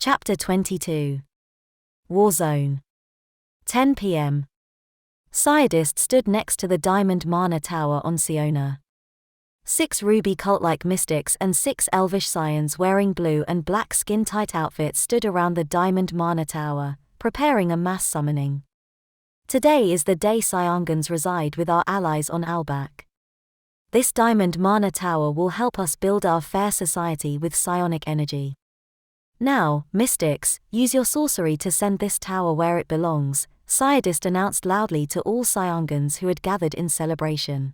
Chapter 22. War Zone. 10 p.m. Scientist stood next to the Diamond Mana Tower on Siona. 6 ruby cult-like mystics and 6 elvish scions wearing blue and black skin-tight outfits stood around the Diamond Mana Tower, preparing a mass summoning. Today is the day Psiongans reside with our allies on Albak. This Diamond Mana Tower will help us build our fair society with psionic energy. Now, mystics, use your sorcery to send this tower where it belongs, Scientist announced loudly to all Psiongans who had gathered in celebration.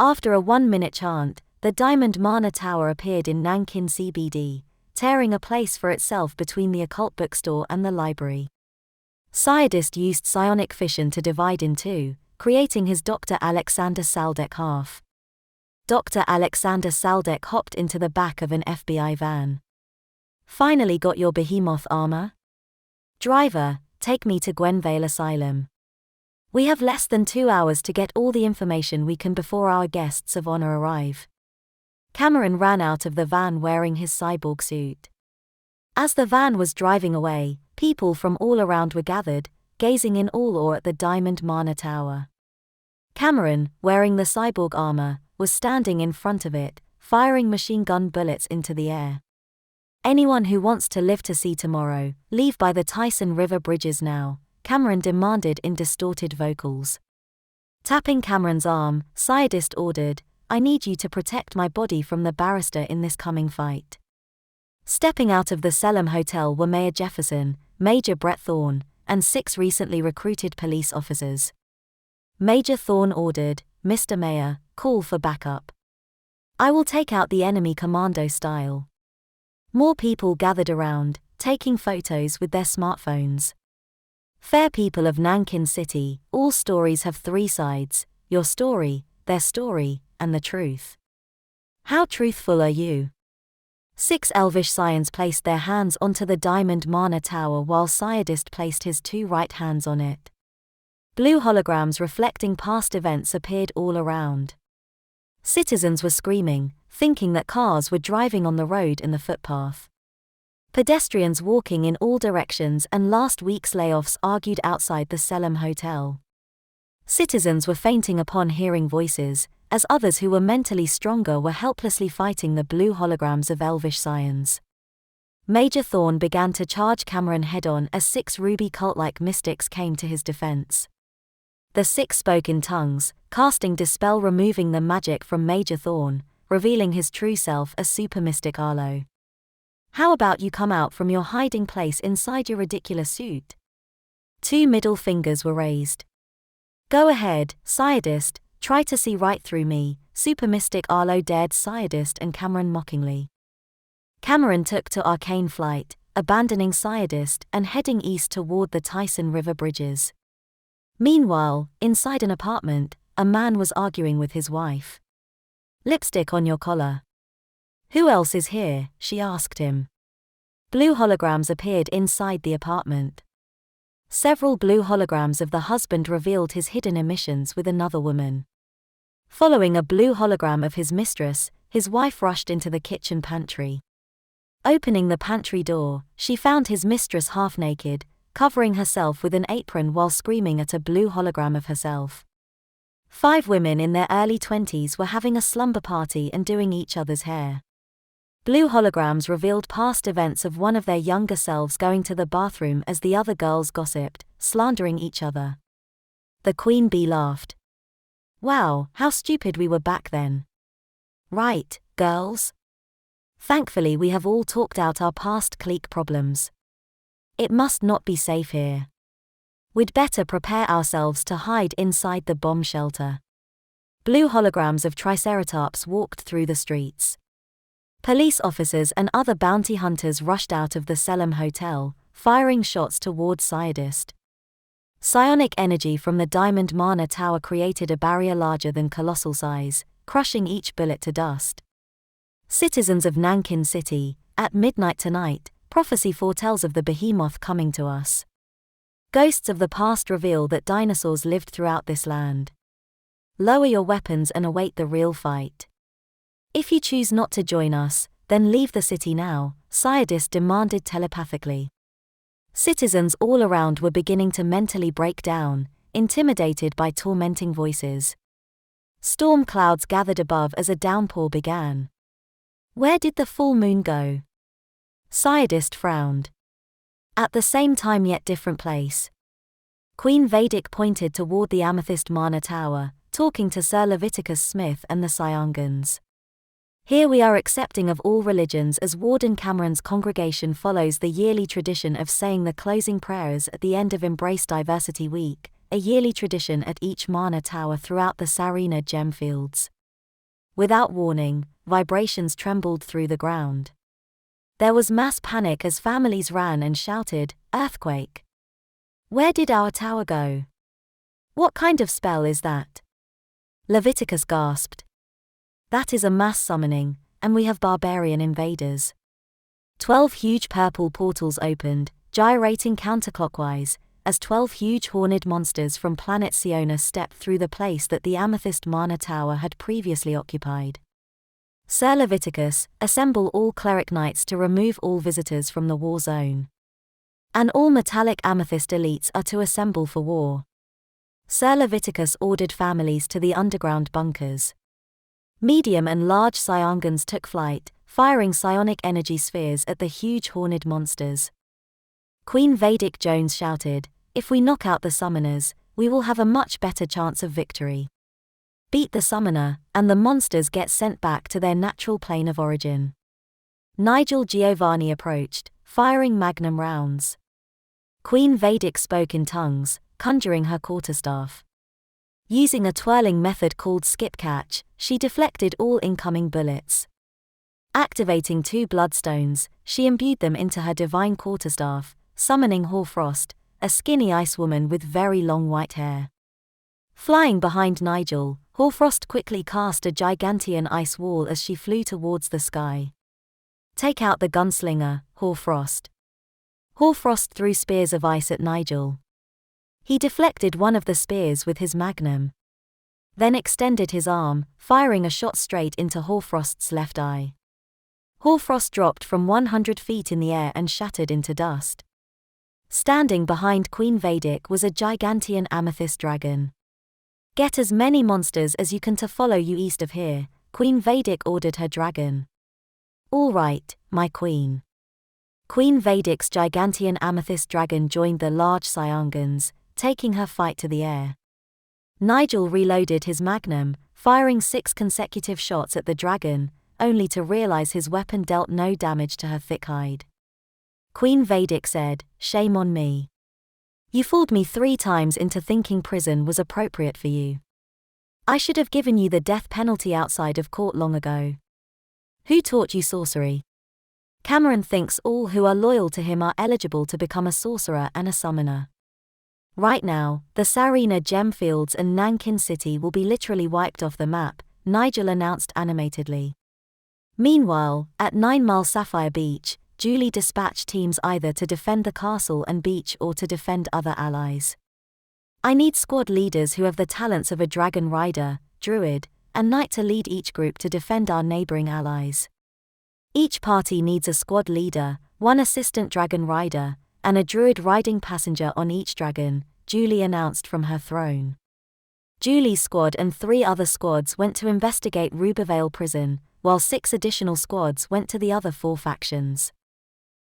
After a 1-minute chant, the Diamond Mana Tower appeared in Nankin CBD, tearing a place for itself between the occult bookstore and the library. Scientist used psionic fission to divide in two, creating his Dr. Alexander Saldek half. Dr. Alexander Saldek hopped into the back of an FBI van. Finally got your behemoth armor? Driver, take me to Gwenvale Asylum. We have less than 2 hours to get all the information we can before our guests of honor arrive. Cameron ran out of the van wearing his cyborg suit. As the van was driving away, people from all around were gathered, gazing in all awe at the Diamond Mana Tower. Cameron, wearing the cyborg armor, was standing in front of it, firing machine gun bullets into the air. Anyone who wants to live to see tomorrow, leave by the Tyson River bridges now, Cameron demanded in distorted vocals. Tapping Cameron's arm, Scientist ordered, I need you to protect my body from the barrister in this coming fight. Stepping out of the Selim Hotel were Mayor Jefferson, Major Brett Thorne, and 6 recently recruited police officers. Major Thorne ordered, Mr. Mayor, call for backup. I will take out the enemy commando style. More people gathered around, taking photos with their smartphones. Fair people of Nankin City, all stories have 3 sides, your story, their story, and the truth. How truthful are you? 6 elvish scions placed their hands onto the Diamond Mana Tower while Scientist placed his 2 right hands on it. Blue holograms reflecting past events appeared all around. Citizens were screaming, thinking that cars were driving on the road and the footpath. Pedestrians walking in all directions and last week's layoffs argued outside the Selim Hotel. Citizens were fainting upon hearing voices, as others who were mentally stronger were helplessly fighting the blue holograms of elvish scions. Major Thorne began to charge Cameron head-on as 6 ruby cult-like mystics came to his defense. The 6 spoke in tongues, casting Dispel, removing the magic from Major Thorne, revealing his true self as Super Mystic Arlo. How about you come out from your hiding place inside your ridiculous suit? 2 middle fingers were raised. Go ahead, Scientist, try to see right through me, Super Mystic Arlo dared Scientist and Cameron mockingly. Cameron took to arcane flight, abandoning Scientist and heading east toward the Tyson River bridges. Meanwhile, inside an apartment, a man was arguing with his wife. Lipstick on your collar. Who else is here? She asked him. Blue holograms appeared inside the apartment. Several blue holograms of the husband revealed his hidden emissions with another woman. Following a blue hologram of his mistress, his wife rushed into the kitchen pantry. Opening the pantry door, she found his mistress half-naked, covering herself with an apron while screaming at a blue hologram of herself. 5 women in their early 20s were having a slumber party and doing each other's hair. Blue holograms revealed past events of one of their younger selves going to the bathroom as the other girls gossiped, slandering each other. The Queen Bee laughed. Wow, how stupid we were back then. Right, girls? Thankfully we have all talked out our past clique problems. It must not be safe here. We'd better prepare ourselves to hide inside the bomb shelter. Blue holograms of Triceratops walked through the streets. Police officers and other bounty hunters rushed out of the Selim Hotel, firing shots toward Scientist. Psionic energy from the Diamond Mana Tower created a barrier larger than colossal size, crushing each bullet to dust. Citizens of Nankin City, at midnight tonight, prophecy foretells of the behemoth coming to us. Ghosts of the past reveal that dinosaurs lived throughout this land. Lower your weapons and await the real fight. If you choose not to join us, then leave the city now, Scientist demanded telepathically. Citizens all around were beginning to mentally break down, intimidated by tormenting voices. Storm clouds gathered above as a downpour began. Where did the full moon go? Scientist frowned. At the same time yet different place. Queen Vedic pointed toward the Amethyst Mana Tower, talking to Sir Leviticus Smith and the Cyangans. Here we are accepting of all religions as Warden Cameron's congregation follows the yearly tradition of saying the closing prayers at the end of Embrace Diversity Week, a yearly tradition at each Mana Tower throughout the Sarina gemfields. Without warning, vibrations trembled through the ground. There was mass panic as families ran and shouted, "Earthquake! Where did our tower go? What kind of spell is that?" Leviticus gasped. "That is a mass summoning, and we have barbarian invaders." 12 huge purple portals opened, gyrating counterclockwise, as 12 huge horned monsters from planet Siona stepped through the place that the Amethyst Mana Tower had previously occupied. Sir Leviticus, assemble all cleric knights to remove all visitors from the war zone. And all metallic amethyst elites are to assemble for war. Sir Leviticus ordered families to the underground bunkers. Medium and large Cyangans took flight, firing psionic energy spheres at the huge horned monsters. Queen Vedic Jones shouted, "If we knock out the summoners, we will have a much better chance of victory. Beat the summoner, and the monsters get sent back to their natural plane of origin." Nigel Giovanni approached, firing magnum rounds. Queen Vedic spoke in tongues, conjuring her quarterstaff. Using a twirling method called skip catch, she deflected all incoming bullets. Activating 2 bloodstones, she imbued them into her divine quarterstaff, summoning Hoarfrost, a skinny ice woman with very long white hair. Flying behind Nigel, Hoarfrost quickly cast a gigantean ice wall as she flew towards the sky. "Take out the gunslinger, Hoarfrost." Hoarfrost threw spears of ice at Nigel. He deflected one of the spears with his magnum. Then extended his arm, firing a shot straight into Hoarfrost's left eye. Hoarfrost dropped from 100 feet in the air and shattered into dust. Standing behind Queen Vedic was a gigantean amethyst dragon. "Get as many monsters as you can to follow you east of here," Queen Vedic ordered her dragon. "All right, my queen." Queen Vedic's gigantean amethyst dragon joined the large Cyangans, taking her fight to the air. Nigel reloaded his magnum, firing 6 consecutive shots at the dragon, only to realize his weapon dealt no damage to her thick hide. Queen Vedic said, "Shame on me. You fooled me 3 times into thinking prison was appropriate for you. I should have given you the death penalty outside of court long ago. Who taught you sorcery?" Cameron thinks all who are loyal to him are eligible to become a sorcerer and a summoner. Right now, the Sarina gemfields and Nankin City will be literally wiped off the map, Nigel announced animatedly. Meanwhile, at 9 Mile Sapphire Beach, Julie dispatched teams either to defend the castle and beach or to defend other allies. "I need squad leaders who have the talents of a dragon rider, druid, and knight to lead each group to defend our neighboring allies. Each party needs a squad leader, 1 assistant dragon rider, and a druid riding passenger on each dragon," Julie announced from her throne. Julie's squad and 3 other squads went to investigate Rubervale Prison, while 6 additional squads went to the other 4 factions.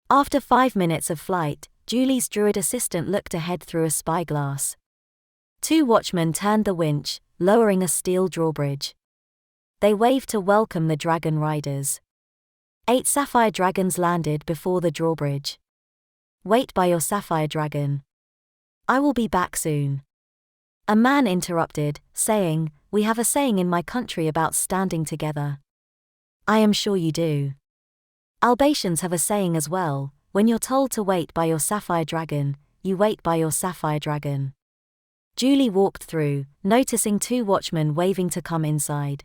After 5 minutes of flight, Julie's druid assistant looked ahead through a spyglass. 2 watchmen turned the winch, lowering a steel drawbridge. They waved to welcome the dragon riders. 8 sapphire dragons landed before the drawbridge. "Wait by your sapphire dragon. I will be back soon." A man interrupted, saying, "We have a saying in my country about standing together." "I am sure you do. Albatians have a saying as well, when you're told to wait by your sapphire dragon, you wait by your sapphire dragon." Julie walked through, noticing 2 watchmen waving to come inside.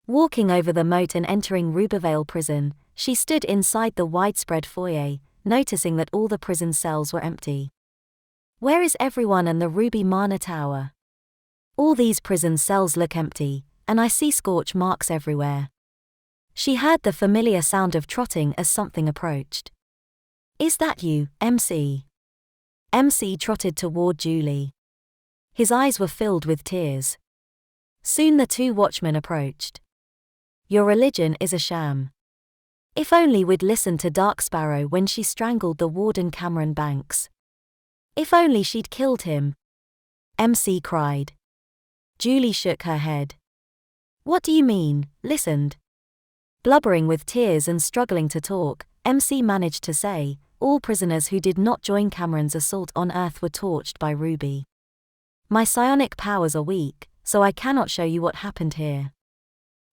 Walking over the moat and entering Rubervale Prison, she stood inside the widespread foyer, noticing that all the prison cells were empty. "Where is everyone and the Ruby Mana Tower? All these prison cells look empty, and I see scorch marks everywhere." She heard the familiar sound of trotting as something approached. "Is that you, MC?" MC trotted toward Julie. His eyes were filled with tears. Soon the two watchmen approached. "Your religion is a sham. If only we'd listened to Dark Sparrow when she strangled the warden Cameron Banks. If only she'd killed him," MC cried. Julie shook her head. "What do you mean, listened?" Blubbering with tears and struggling to talk, MC managed to say, "All prisoners who did not join Cameron's assault on Earth were torched by Ruby. My psionic powers are weak, so I cannot show you what happened here.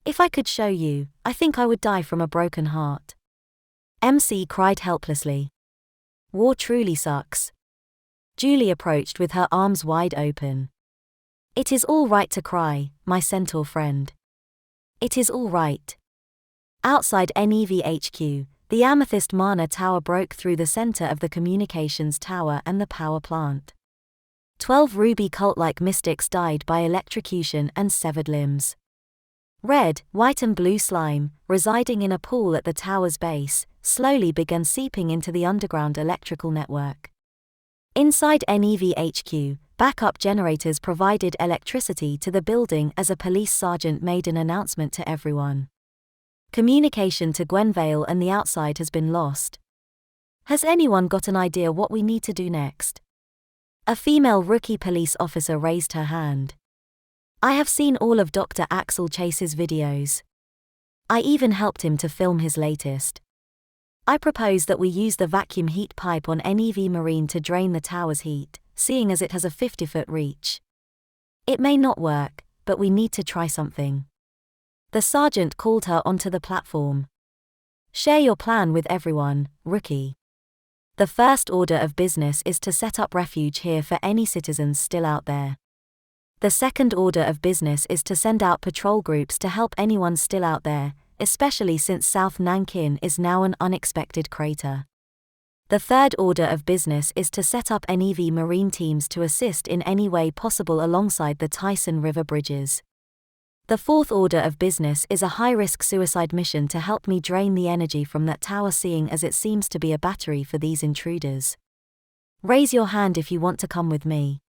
If I could show you, I think I would die from a broken heart." MC cried helplessly. "War truly sucks." Julie approached with her arms wide open. "It is all right to cry, my centaur friend. It is all right." Outside NEV HQ, the Amethyst Mana Tower broke through the center of the communications tower and the power plant. 12 ruby cult-like mystics died by electrocution and severed limbs. Red, white and blue slime, residing in a pool at the tower's base, slowly began seeping into the underground electrical network. Inside NEV HQ, backup generators provided electricity to the building as a police sergeant made an announcement to everyone. "Communication to Gwenvale and the outside has been lost. Has anyone got an idea what we need to do next?" A female rookie police officer raised her hand. "I have seen all of Dr. Axel Chase's videos. I even helped him to film his latest. I propose that we use the vacuum heat pipe on NEV Marine to drain the tower's heat, seeing as it has a 50-foot reach. It may not work, but we need to try something." The sergeant called her onto the platform. "Share your plan with everyone, rookie. The first order of business is to set up refuge here for any citizens still out there. The second order of business is to send out patrol groups to help anyone still out there, especially since South Nankin is now an unexpected crater. The third order of business is to set up NEV Marine teams to assist in any way possible alongside the Tyson River bridges. The fourth order of business is a high-risk suicide mission to help me drain the energy from that tower, seeing as it seems to be a battery for these intruders. Raise your hand if you want to come with me."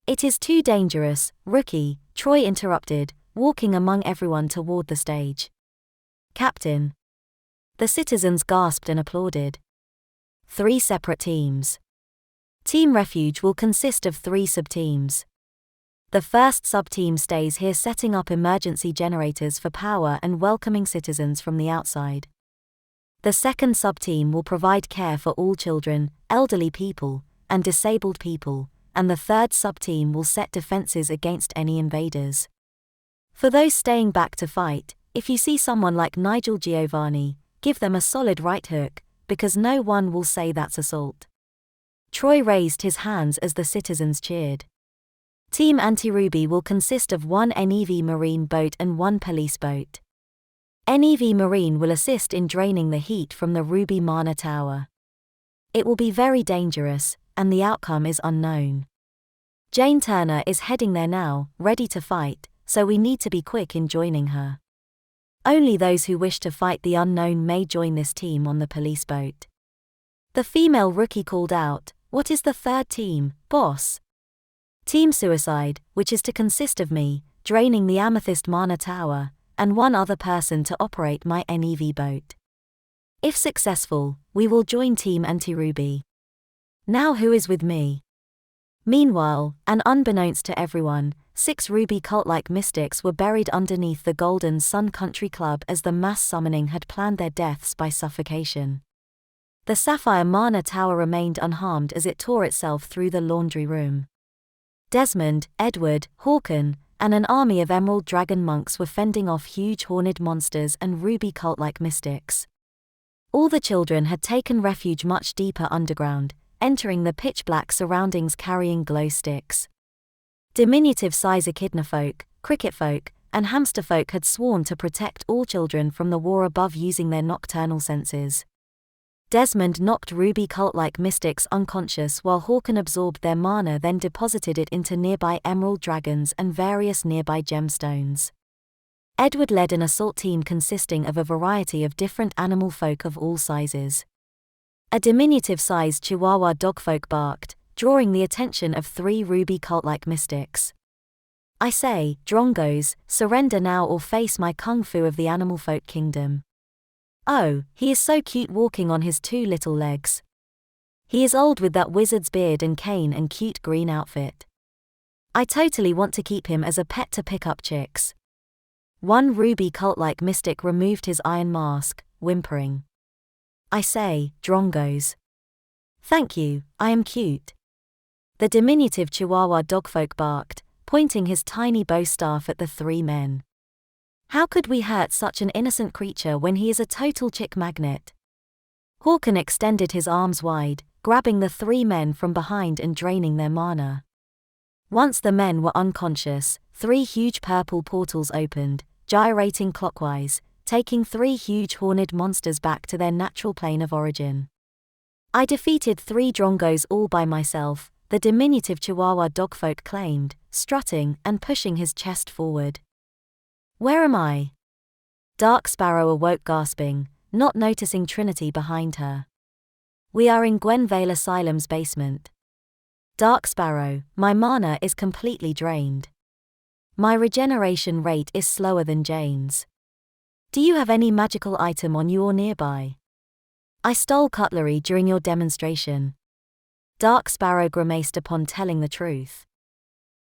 "It is too dangerous, rookie," Troy interrupted, walking among everyone toward the stage. "Captain." The citizens gasped and applauded. 3 separate teams. Team Refuge will consist of 3 sub-teams. The first sub-team stays here setting up emergency generators for power and welcoming citizens from the outside. The second sub-team will provide care for all children, elderly people, and disabled people, and the third sub-team will set defenses against any invaders. For those staying back to fight, if you see someone like Nigel Giovanni, give them a solid right hook, because no one will say that's assault. Troy raised his hands as the citizens cheered. Team Anti-Ruby will consist of 1 NEV Marine boat and 1 police boat. NEV Marine will assist in draining the heat from the Ruby Mana Tower. It will be very dangerous, and the outcome is unknown. Jane Turner is heading there now, ready to fight, so we need to be quick in joining her. Only those who wish to fight the unknown may join this team on the police boat." The female rookie called out, "What is the third team, boss?" "Team Suicide, which is to consist of me, draining the Amethyst Mana Tower, and 1 other person to operate my NEV boat. If successful, we will join Team Anti-Ruby. Now who is with me?" Meanwhile, and unbeknownst to everyone, 6 ruby cult-like mystics were buried underneath the Golden Sun Country Club as the mass summoning had planned their deaths by suffocation. The Sapphire Mana Tower remained unharmed as it tore itself through the laundry room. Desmond, Edward, Hawken, and an army of Emerald Dragon monks were fending off huge horned monsters and ruby cult-like mystics. All the children had taken refuge much deeper underground, entering the pitch-black surroundings carrying glow sticks. Diminutive size echidnafolk, cricketfolk, and hamsterfolk had sworn to protect all children from the war above using their nocturnal senses. Desmond knocked ruby cult-like mystics unconscious while Hawken absorbed their mana, then deposited it into nearby emerald dragons and various nearby gemstones. Edward led an assault team consisting of a variety of different animal folk of all sizes. A diminutive-sized Chihuahua dogfolk barked, drawing the attention of 3 ruby cult-like mystics. I say, Drongos, surrender now or face my kung fu of the animal folk kingdom. Oh, he is so cute walking on his 2 little legs. He is old with that wizard's beard and cane and cute green outfit. I totally want to keep him as a pet to pick up chicks. One ruby cult-like mystic removed his iron mask, whimpering. I say, Drongos. Thank you, I am cute. The diminutive Chihuahua dogfolk barked, pointing his tiny bow staff at the 3 men. How could we hurt such an innocent creature when he is a total chick magnet? Hawken extended his arms wide, grabbing the 3 men from behind and draining their mana. Once the men were unconscious, 3 huge purple portals opened, gyrating clockwise, taking 3 huge horned monsters back to their natural plane of origin. I defeated 3 Drongos all by myself, the diminutive Chihuahua dogfolk claimed, strutting and pushing his chest forward. Where am I? Dark Sparrow awoke gasping, not noticing Trinity behind her. We are in Gwenvale Asylum's basement. Dark Sparrow, my mana is completely drained. My regeneration rate is slower than Jane's. Do you have any magical item on you or nearby? I stole cutlery during your demonstration. Dark Sparrow grimaced upon telling the truth.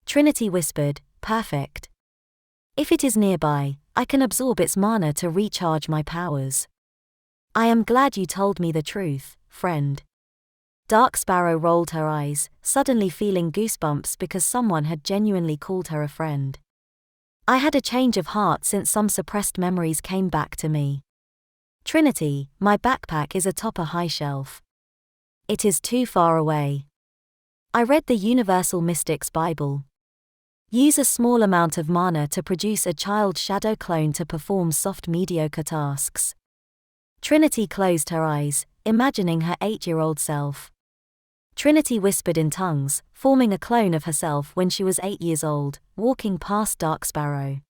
Trinity whispered, perfect. If it is nearby, I can absorb its mana to recharge my powers. I am glad you told me the truth, friend. Dark Sparrow rolled her eyes, suddenly feeling goosebumps because someone had genuinely called her a friend. I had a change of heart since some suppressed memories came back to me. Trinity, my backpack is atop a high shelf. It is too far away. I read the Universal Mystics Bible. Use a small amount of mana to produce a child shadow clone to perform soft mediocre tasks. Trinity closed her eyes, imagining her 8-year-old self. Trinity whispered in tongues, forming a clone of herself when she was 8 years old, walking past Dark Sparrow.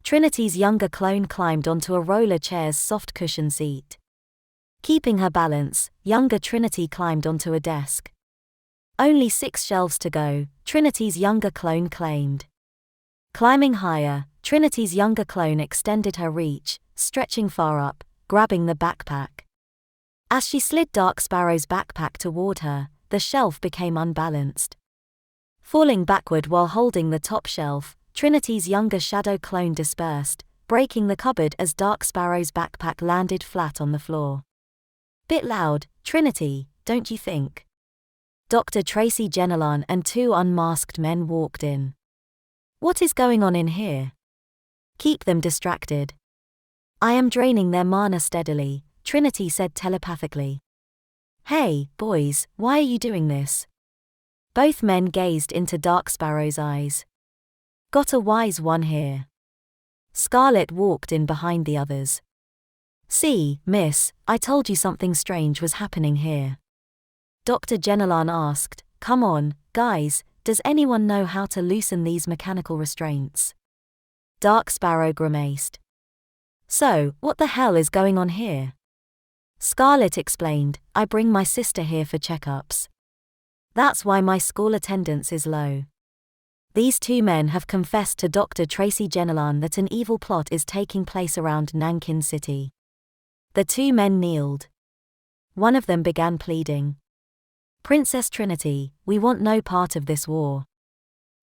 Trinity's younger clone climbed onto a roller chair's soft cushion seat. Keeping her balance, younger Trinity climbed onto a desk. Only 6 shelves to go, Trinity's younger clone claimed. Climbing higher, Trinity's younger clone extended her reach, stretching far up, grabbing the backpack. As she slid Dark Sparrow's backpack toward her, the shelf became unbalanced. Falling backward while holding the top shelf, Trinity's younger shadow clone dispersed, breaking the cupboard as Dark Sparrow's backpack landed flat on the floor. Bit loud, Trinity, don't you think? Dr. Tracy Genelan and 2 unmasked men walked in. What is going on in here? Keep them distracted. I am draining their mana steadily, Trinity said telepathically. Hey, boys, why are you doing this? Both men gazed into Dark Sparrow's eyes. Got a wise one here. Scarlet walked in behind the others. See, miss, I told you something strange was happening here. Dr. Genelan asked, come on, guys, does anyone know how to loosen these mechanical restraints? Dark Sparrow grimaced. So, what the hell is going on here? Scarlet explained, I bring my sister here for checkups. That's why my school attendance is low. These 2 men have confessed to Dr. Tracy Genelan that an evil plot is taking place around Nankin City. The 2 men kneeled. One of them began pleading. Princess Trinity, we want no part of this war.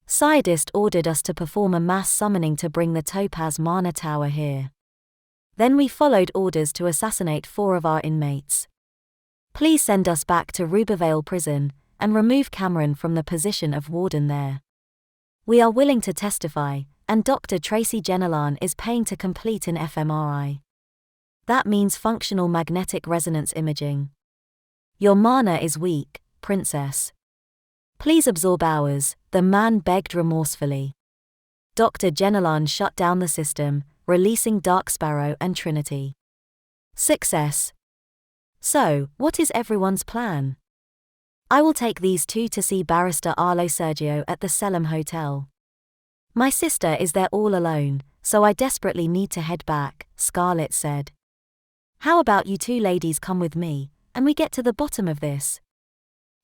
Scientist ordered us to perform a mass summoning to bring the Topaz Mana Tower here. Then we followed orders to assassinate 4 of our inmates. Please send us back to Rubervale Prison, and remove Cameron from the position of warden there. We are willing to testify, and Dr. Tracy Genelan is paying to complete an fMRI. That means functional magnetic resonance imaging. Your mana is weak, princess. Please absorb ours, the man begged remorsefully. Dr. Genelan shut down the system, releasing Dark Sparrow and Trinity. Success. So, what is everyone's plan? I will take these 2 to see Barrister Arlo Sergio at the Selim Hotel. My sister is there all alone, so I desperately need to head back, Scarlett said. How about you two ladies come with me, and we get to the bottom of this?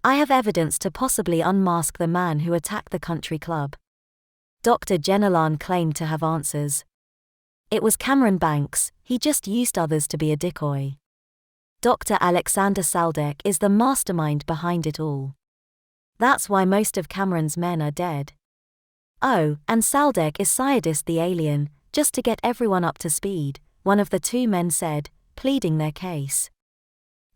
I have evidence to possibly unmask the man who attacked the country club. Dr. Jenolan claimed to have answers. It was Cameron Banks, he just used others to be a decoy. Dr. Alexander Saldek is the mastermind behind it all. That's why most of Cameron's men are dead. Oh, and Saldek is Scientist the alien, just to get everyone up to speed, one of the two men said, pleading their case.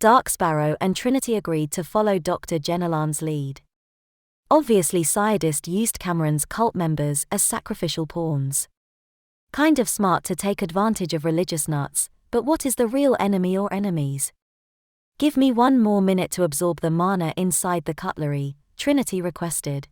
Dark Sparrow and Trinity agreed to follow Dr. Jenolan's lead. Obviously Scientist used Cameron's cult members as sacrificial pawns. Kind of smart to take advantage of religious nuts, but what is the real enemy or enemies? Give me one more minute to absorb the mana inside the cutlery, Trinity requested.